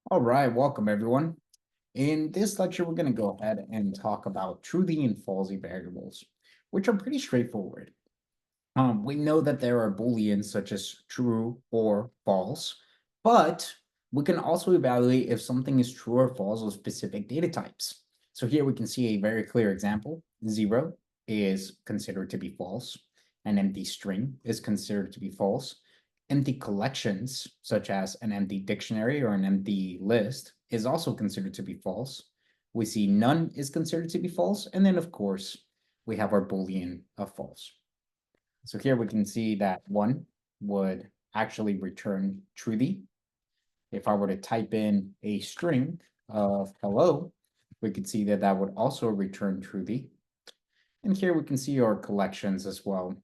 All right, welcome everyone. In this lecture, we're going to go ahead and talk about truthy and falsy variables, which are pretty straightforward. We know that there are booleans such as true or false, but we can also evaluate if something is true or false with specific data types. So here we can see a very clear example. 0 is considered to be false. An empty string is considered to be false. Empty collections, such as an empty dictionary or an empty list, is also considered to be false. We see none is considered to be false. And then, of course, we have our boolean of false. So here we can see that 1 would actually return truthy. If I were to type in a string of hello, we could see that that would also return truthy. And here we can see our collections as well.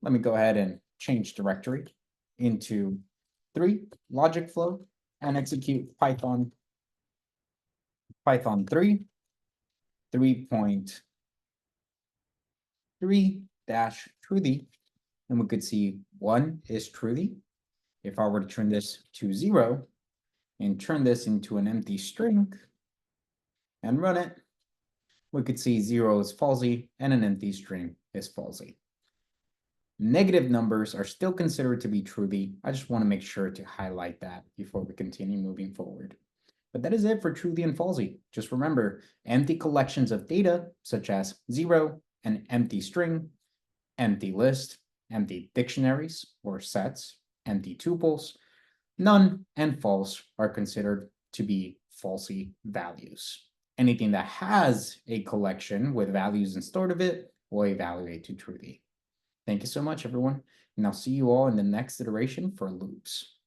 Let me go ahead and change directory into 3 logic flow and execute Python 3 3.3-truthy, and we could see 1 is truthy. If I were to turn this to 0 and turn this into an empty string and run it, we could see 0 is falsy and an empty string is falsy. Negative numbers are still considered to be truthy. I just want to make sure to highlight that before we continue moving forward. But that is it for truthy and falsy. Just remember, empty collections of data, such as 0, an empty string, empty list, empty dictionaries or sets, empty tuples, none and false are considered to be falsy values. Anything that has a collection with values instead of it will evaluate to truthy. Thank you so much, everyone, and I'll see you all in the next iteration for loops.